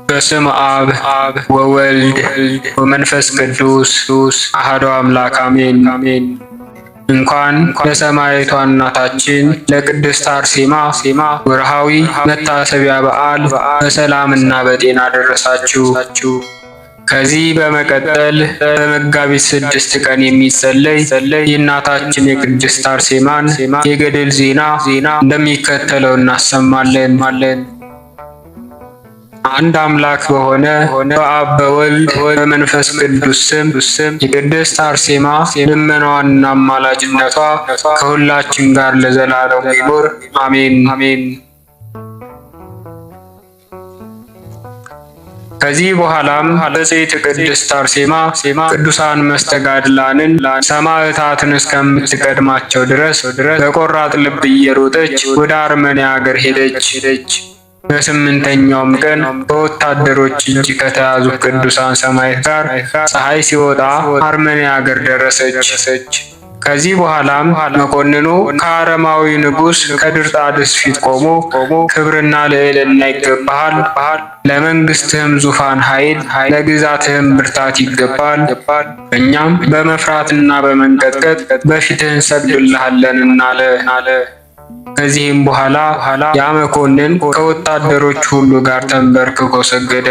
በስመ አብ ወወልድ ወመንፈስ ቅዱስ አሐዱ አምላክ አሜን። እንኳን ለሰማዕቷ እናታችን ለቅድስት አርሴማ ወርሃዊ መታሰቢያ በዓል በሰላምና በጤና ደረሳችሁ። ከዚህ በመቀጠል በመጋቢት 6 ቀን የሚጸለይ የእናታችን የቅድስት አርሴማን የገድል ዜና እንደሚከተለው እናሰማለን። አንድ አምላክ በሆነ በአብ በወልድ በመንፈስ ቅዱስ ስም የቅድስት አርሴማ ልመናዋና አማላጅነቷ ከሁላችን ጋር ለዘላለም ይኑር አሜን። ከዚህ በኋላም ብፅዕት ቅድስት አርሴማ ቅዱሳን መስተጋድላንን ሰማዕታትን እስከምትቀድማቸው ድረስ በቆራጥ ልብ እየሮጠች ወደ አርመንያ ሀገር ሄደች። በስምንተኛውም ቀን በወታደሮች እጅ ከተያዙ ቅዱሳን ሰማዕታት ጋር ፀሐይ ሲወጣ አርመንያ ሀገር ደረሰች። ከዚህ በኋላም መኮንኑ ከአረማዊ ንጉሥ ከድርጣድስ ፊት ቆሞ ክብርና ልዕልና ይገባሃል፣ ለመንግስትህም ዙፋን ኃይል፣ ለግዛትህም ብርታት ይገባል። እኛም በመፍራትና በመንቀጥቀጥ በፊትህ እንሰግድልሃለንና አለ። ከዚህም በኋላ ያ መኮንን ከወታደሮች ሁሉ ጋር ተንበርክኮ ሰገደ።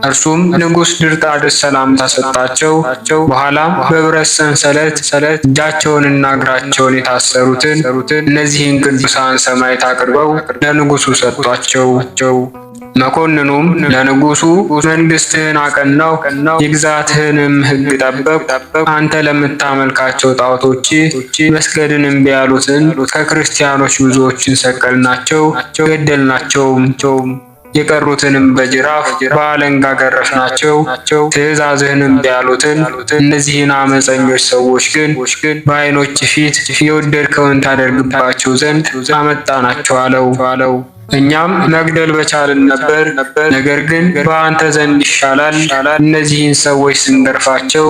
እርሱም ንጉሥ ድርጣድስ ሰላምታ ሰጣቸው። በኋላም በብረት ሰንሰለት እጃቸውንና እግራቸውን የታሰሩትን እነዚህን ቅዱሳን ሰማዕታት አቅርበው ለንጉሡ ሰጧቸው። መኮንኑም ለንጉሡ መንግስትህን አቀናው፣ የግዛትህንም ሕግ ጠበቅ። አንተ ለምታመልካቸው ጣዖቶች መስገድን እምቢ ያሉትን ከክርስቲያኖች ብዙዎችን ሰቀልናቸው፣ ገደልናቸውም። የቀሩትንም በጅራፍ በአለንጋ ገረፍናቸው። ትእዛዝህን እምቢ ያሉትን እነዚህን አመፀኞች ሰዎች ግን በዓይኖች ፊት የወደድከውን ታደርግባቸው ዘንድ አመጣናቸው አለው። እኛም መግደል በቻልን ነበር፣ ነገር ግን በአንተ ዘንድ ይሻላል። እነዚህን ሰዎች ስንገርፋቸው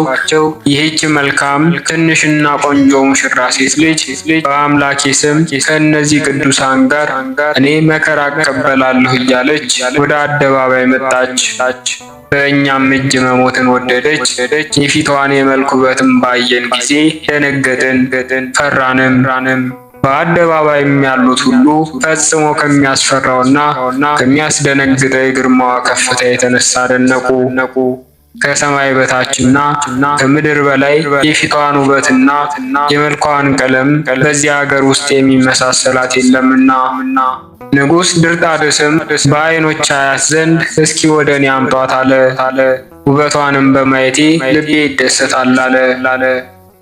ይህች መልካም ትንሽና ቆንጆ ሙሽራ ሴት ልጅ በአምላኬ ስም ከእነዚህ ቅዱሳን ጋር እኔ መከራ እቀበላለሁ እያለች ወደ አደባባይ መጣች። በእኛም እጅ መሞትን ወደደች። የፊቷን የመልክ ውበትም ባየን ጊዜ ደነገጥን፣ ፈራንም። በአደባባይም ያሉት ሁሉ ፈጽሞ ከሚያስፈራውና ከሚያስደነግጠው የግርማዋ ከፍታ የተነሳ አደነቁ። ከሰማይ በታችና ከምድር በላይ የፊቷን ውበትና የመልኳን ቀለም በዚህ ሀገር ውስጥ የሚመሳሰላት የለምና። ንጉሥ ድርጣድስም በዓይኖች አያት ዘንድ እስኪ ወደ እኔ አምጧት አለ። ውበቷንም በማየቴ ልቤ ይደሰታል አለ።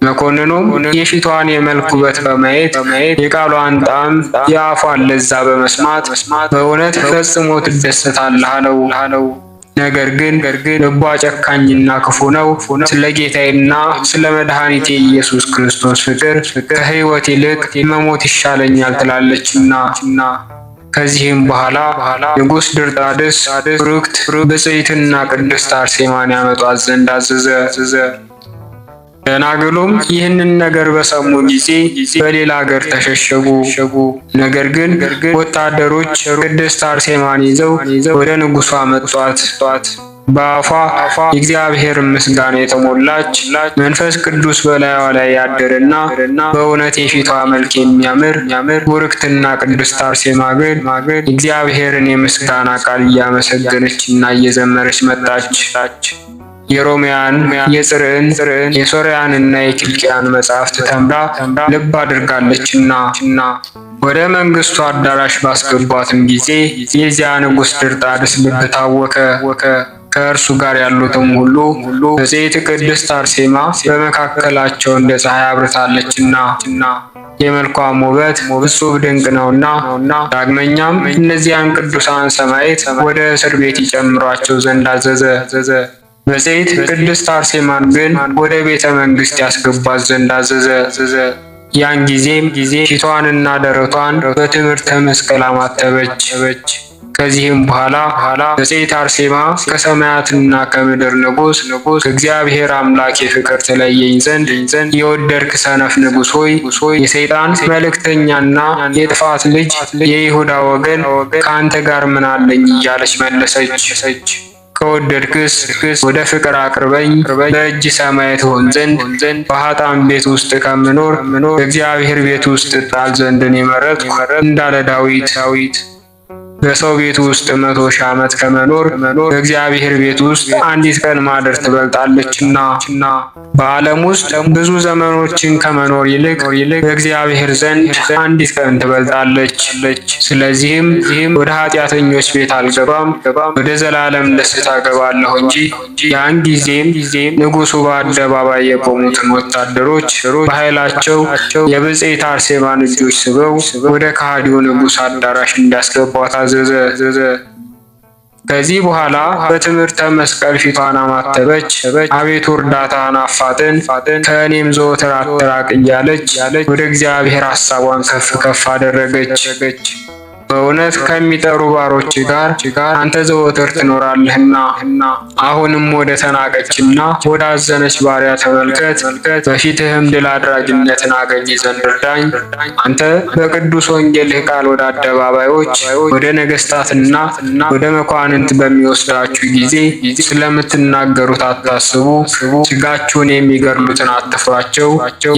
መኮንኑም የፊቷን የመልክ ውበት በማየት የቃሏን ጣዕም የአፏን ለዛ በመስማት በእውነት ፈጽሞ ትደሰታለህ አለው። ነገር ግን ልቧ ጨካኝና ክፉ ነው። ስለ ጌታዬና ስለ መድኃኒቴ ኢየሱስ ክርስቶስ ፍቅር ከሕይወት ይልቅ መሞት ይሻለኛል ትላለችና። ከዚህም በኋላ ንጉሥ ድርጣድስ ብሩክት ብፅዕትና ቅድስት አርሴማን ያመጧት ዘንድ አዘዘ። ደናግሉም ይህንን ነገር በሰሙ ጊዜ በሌላ ሀገር ተሸሸጉ። ነገር ግን ወታደሮች ቅድስት አርሴማን ይዘው ወደ ንጉሡ አመጧት። በአፏ የእግዚአብሔር ምስጋና የተሞላች መንፈስ ቅዱስ በላይዋ ላይ ያደረና በእውነት የፊቷ መልክ የሚያምር ቡርክትና ቅድስት አርሴማ ግን እግዚአብሔርን የምስጋና ቃል እያመሰገነችና እየዘመረች መጣች። የሮሚያን፣ የጽርዕን፣ የሶርያንና የኪልቅያን መጻሕፍት ተምራ ልብ አድርጋለችና ወደ መንግስቱ አዳራሽ ባስገቧትም ጊዜ የዚያ ንጉሥ ድርጣድስ ልብ ታወከ። ከእርሱ ጋር ያሉትም ሁሉ ብፅዕት ቅድስት አርሴማ በመካከላቸው እንደ ፀሐይ አብርታለችና የመልኳም ውበት እጹብ ድንቅ ነውና። ዳግመኛም እነዚያን ቅዱሳን ሰማዕታት ወደ እስር ቤት ይጨምሯቸው ዘንድ አዘዘ። ብፅዕት ቅድስት አርሴማን ግን ወደ ቤተ መንግስት ያስገቧት ዘንድ አዘዘ። ያን ጊዜም ፊቷንና ደረቷን በትምህርተ መስቀል አማተበች። ከዚህም በኋላ ብፅዕት አርሴማ ከሰማያትና ከምድር ንጉሥ ከእግዚአብሔር አምላክ የፍቅር ትለየኝ ዘንድ የወደድክ ሰነፍ ንጉሥ ሆይ የሰይጣን መልእክተኛና የጥፋት ልጅ የይሁዳ ወገን ከአንተ ጋር ምን አለኝ እያለች መለሰች። ከወደድክስ ወደ ፍቅር አቅርበኝ፣ በእጅ ሰማይ ትሆን ዘንድ በኃጥአን ቤት ውስጥ ከምኖር በእግዚአብሔር ቤት ውስጥ እጣል ዘንድ እኔ መረጥኩ እንዳለ ዳዊት በሰው ቤት ውስጥ 100 ሺህ ዓመት ከመኖር በእግዚአብሔር ቤት ውስጥ አንዲት ቀን ማደር ትበልጣለችና በዓለም ውስጥ ብዙ ዘመኖችን ከመኖር ይልቅ በእግዚአብሔር ዘንድ አንዲት ቀን ትበልጣለች። ስለዚህም ወደ ኃጢአተኞች ቤት አልገባም፣ ወደ ዘላለም ደስታ እገባለሁ እንጂ። ያን ጊዜም ንጉሡ በአደባባይ የቆሙትን ወታደሮች በኃይላቸው የብፅዕት አርሴማን እጆች ስበው ወደ ከሃዲው ንጉሥ አዳራሽ እንዲያስገቧት አዘዘ። ከዚህ በኋላ በትምህርተ መስቀል ፊቷን አማተበች። አቤቱ እርዳታን አፋጥን፣ ከእኔም ዘወትር አትራቅ እያለች ወደ እግዚአብሔር ሐሳቧን ከፍ አደረገች። በእውነት ከሚጠሩ ባሮች ጋር አንተ ዘወትር ትኖራለህና። አሁንም ወደ ተናቀችና ወደ አዘነች ባሪያ ተመልከት፣ በፊትህም ድል አድራጊነትን አገኝ ዘንድ እርዳኝ። አንተ በቅዱስ ወንጌልህ ቃል ወደ አደባባዮች ወደ ነገሥታትና ወደ መኳንንት በሚወስዳችሁ ጊዜ ስለምትናገሩት አታስቡ። ሥጋችሁን የሚገድሉትን አትፍሯቸው።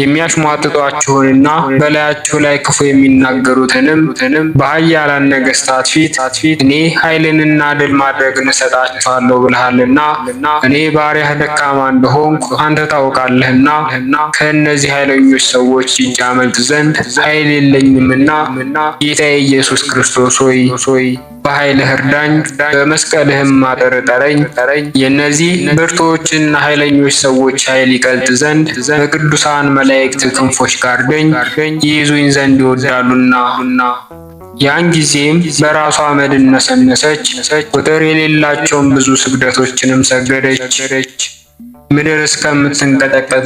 የሚያሽሟጥጧችሁንና በላያችሁ ላይ ክፉ የሚናገሩትንም በኃያላን ነገሥታት ፊት እኔ ኃይልንና ድል ማድረግን እሰጣችኋለሁ ብለሃልና እኔ ባሪያህ ደካማ እንደሆንኩ አንተ ታውቃለህና ከእነዚህ ኃይለኞች ሰዎች እጅ አመልጥ ዘንድ ኃይል የለኝምና ጌታዬ ኢየሱስ ክርስቶስ ሆይ በኃይልህ እርዳኝ፣ በመስቀልህም ማጠር ጠረኝ። የእነዚህ ብርቱዎችና ኃይለኞች ሰዎች ኃይል ይቀልጥ ዘንድ በቅዱሳን መላእክት ክንፎች ጋርደኝ፣ ይይዙኝ ዘንድ ይወዳሉና። ያን ጊዜም በራሷ አመድን ነሰነሰች፣ ቁጥር የሌላቸውን ብዙ ስግደቶችንም ሰገደች። ምድር እስከምትንቀጠቀጥ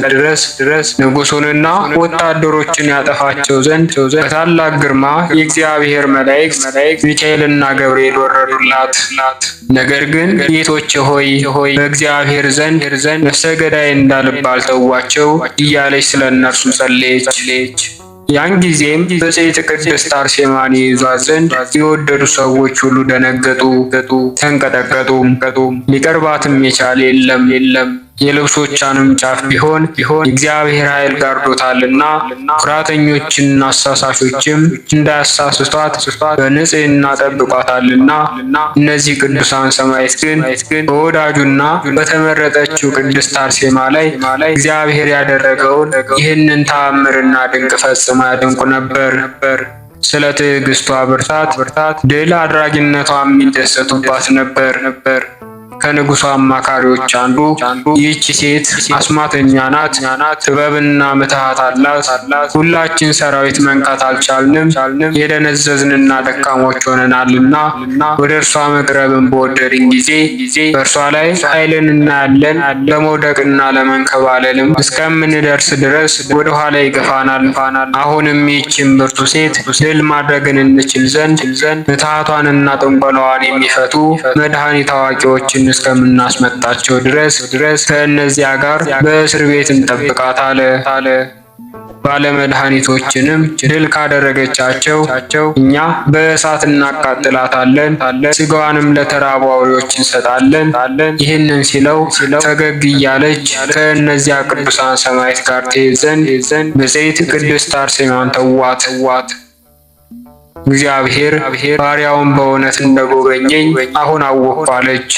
ድረስ ንጉሡንና ወታደሮችን ያጠፋቸው ዘንድ በታላቅ ግርማ የእግዚአብሔር መላእክት ሚካኤልና ገብርኤል ወረዱላት። ነገር ግን ጌቶቼ ሆይ በእግዚአብሔር ዘንድ ነፍሰ ገዳይ እንዳልባል ተዋቸው እያለች ስለ እነርሱ ጸለየች። ያን ጊዜም ብፅዕት ቅድስት አርሴማን ይይዟት ዘንድ የወደዱ ሰዎች ሁሉ ደነገጡ፣ ተንቀጠቀጡ። ሊቀርባትም የቻለ የለም። የልብሶቿንም ጫፍ ቢሆን የእግዚአብሔር ኃይል ጋርዶታልና ኩራተኞችና አሳሳሾችም እንዳያሳስቷት በንጽሕና ጠብቋታልና። እነዚህ ቅዱሳን ሰማዕታት ግን በወዳጁና በተመረጠችው ቅድስት አርሴማ ላይ እግዚአብሔር ያደረገውን ይህንን ተአምርና ድንቅ ፈጽመው ያደንቁ ነበር። ስለ ትዕግስቷ ብርታት ድል አድራጊነቷ የሚደሰቱባት ነበር። ከንጉሡ አማካሪዎች አንዱ ይህች ሴት አስማተኛ ናት፣ ጥበብና ምትሃት አላት። ሁላችን ሰራዊት መንካት አልቻልንም፣ የደነዘዝንና ደካሞች ሆነናልና ወደ እርሷ መቅረብን በወደድን ጊዜ በእርሷ ላይ ኃይልን እናያለን። ለመውደቅና ለመንከባለልም እስከምንደርስ ድረስ ወደ ኋላ ይገፋናል። አሁንም ይህችን ብርቱ ሴት ድል ማድረግን እንችል ዘንድ ምትሃቷንና ጥንቆላዋን የሚፈቱ መድኃኒት አዋቂዎችን እስከምናስመጣቸው ድረስ ከእነዚያ ጋር በእስር ቤት እንጠብቃት አለ። ባለመድኃኒቶችንም ድል ካደረገቻቸው እኛ በእሳት እናቃጥላታለን፣ ሥጋዋንም ለተራቡ አውሬዎች እንሰጣለን። ይህንን ሲለው ፈገግ እያለች ከእነዚያ ቅዱሳን ሰማዕታት ጋር ትሄድ ዘንድ ብፅዕት ቅድስት አርሴማን ተዋት። እግዚአብሔር ባሪያውን በእውነት እንደጎበኘኝ አሁን አወቅሁ አለች።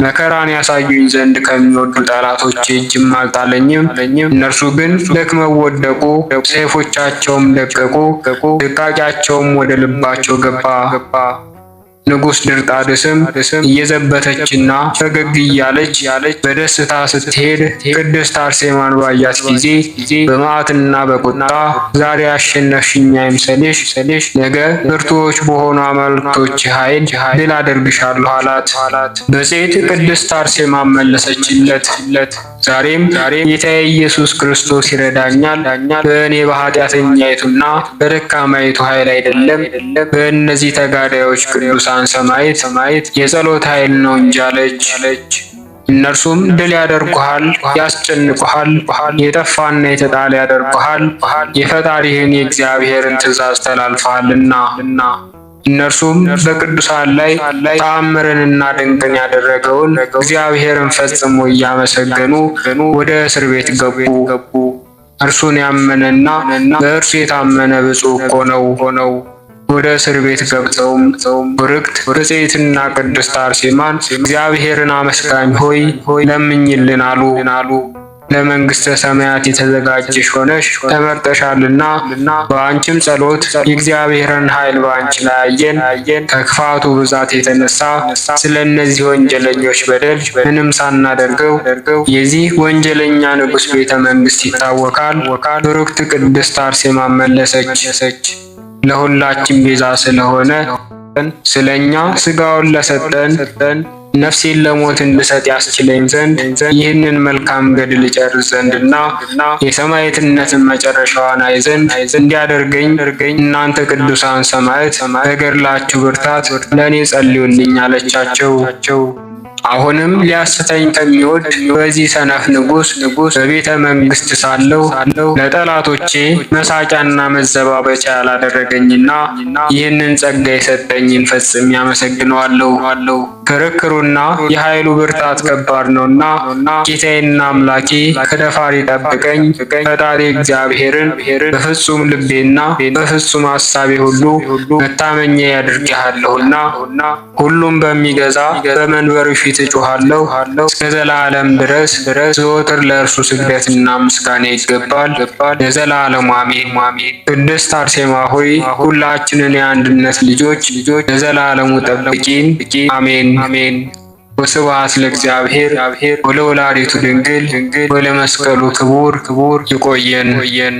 መከራን ያሳዩኝ ዘንድ ከሚወዱ ጠላቶቼ እጅም አልጣለኝም። እነርሱ ግን ደክመው ወደቁ፣ ሰይፎቻቸውም ደቀቁ፣ ድቃቂያቸውም ወደ ልባቸው ገባ። ንጉሥ ድርጣድስም እየዘበተችና ፈገግ እያለች በደስታ ስትሄድ ቅድስት አርሴማን ባያት ጊዜ በመዓትና በቁጣ ዛሬ አሸነፍሽኝ አይምሰልሽ፣ ነገ ብርቱዎች በሆኑ አማልክቶች ኃይል ድል አደርግሻለሁ አላት። ብፅዕት ቅድስት አርሴማን መለሰችለት፣ ዛሬም ጌታዬ ኢየሱስ ክርስቶስ ይረዳኛል። በእኔ በኃጢአተኛይቱና በደካማይቱ ኃይል አይደለም፣ በእነዚህ ተጋዳዮች ቅዱሳን ቅዱሳን ሰማዕት የጸሎት ኃይል ነው እንጂ አለች። እነርሱም ድል ያደርጉሃል፣ ያስጨንቁሃል፣ የጠፋና የተጣለ ያደርጉሃል፣ የፈጣሪህን የእግዚአብሔርን ትእዛዝ ተላልፈሃልና። እነርሱም በቅዱሳን ላይ ተአምርንና ድንቅን ያደረገውን እግዚአብሔርን ፈጽሞ እያመሰገኑ ወደ እስር ቤት ገቡ። እርሱን ያመነና በእርሱ የታመነ ብፁዕ እኮ ነው። ወደ እስር ቤት ገብተውም ብርክት ብፅዕትና ቅድስት አርሴማን እግዚአብሔርን አመስጋኝ ሆይ ለምኝልን አሉ። ለመንግሥተ ሰማያት የተዘጋጀሽ ሆነሽ ተመርጠሻልና በአንቺም ጸሎት የእግዚአብሔርን ኃይል በአንቺ ላይ አየን። ከክፋቱ ብዛት የተነሳ ስለ እነዚህ ወንጀለኞች በደል ምንም ሳናደርገው የዚህ ወንጀለኛ ንጉሥ ቤተ መንግሥት ይታወካል። ብሩክት ቅድስት አርሴማ መለሰች፣ ለሁላችን ቤዛ ስለሆነ ስለኛ ሥጋውን ለሰጠን ነፍሴን ለሞት እንድሰጥ ያስችለኝ ዘንድ ይህንን መልካም ገድል ጨርስ ዘንድና የሰማዕትነትን መጨረሻዋን አይ ዘንድ እንዲያደርገኝ እናንተ ቅዱሳን ሰማዕት በገድላችሁ ብርታት ለእኔ ጸልዩልኝ አለቻቸው። አሁንም ሊያስተኝ ከሚወድ በዚህ ሰነፍ ንጉሥ በቤተ መንግሥት ሳለሁ ለጠላቶቼ መሳቂያና መዘባበቻ ያላደረገኝና ይህንን ጸጋ የሰጠኝን ፈጽሜ አመሰግነዋለሁ። ክርክሩና የኃይሉ ብርታት ከባድ ነውና ጌታዬና አምላኬ ከደፋሪ ጠብቀኝ። ፈጣሪ እግዚአብሔርን በፍጹም ልቤና በፍጹም ሐሳቤ ሁሉ መታመኛ ያድርግሃለሁና ሁሉም በሚገዛ በመንበሩ ፊት እጮሃለሁ እስከ ዘላለም ድረስ ዘወትር ለእርሱ ስግደትና ምስጋና ይገባል ለዘላለሙ አሜን። ቅድስት አርሴማ ሆይ ሁላችንን የአንድነት ልጆች ለዘላለሙ ጠብቂን። አሜን። ወስብሐት ለእግዚአብሔር ወለወላዲቱ ድንግል ወለመስቀሉ ክቡር። ይቆየን።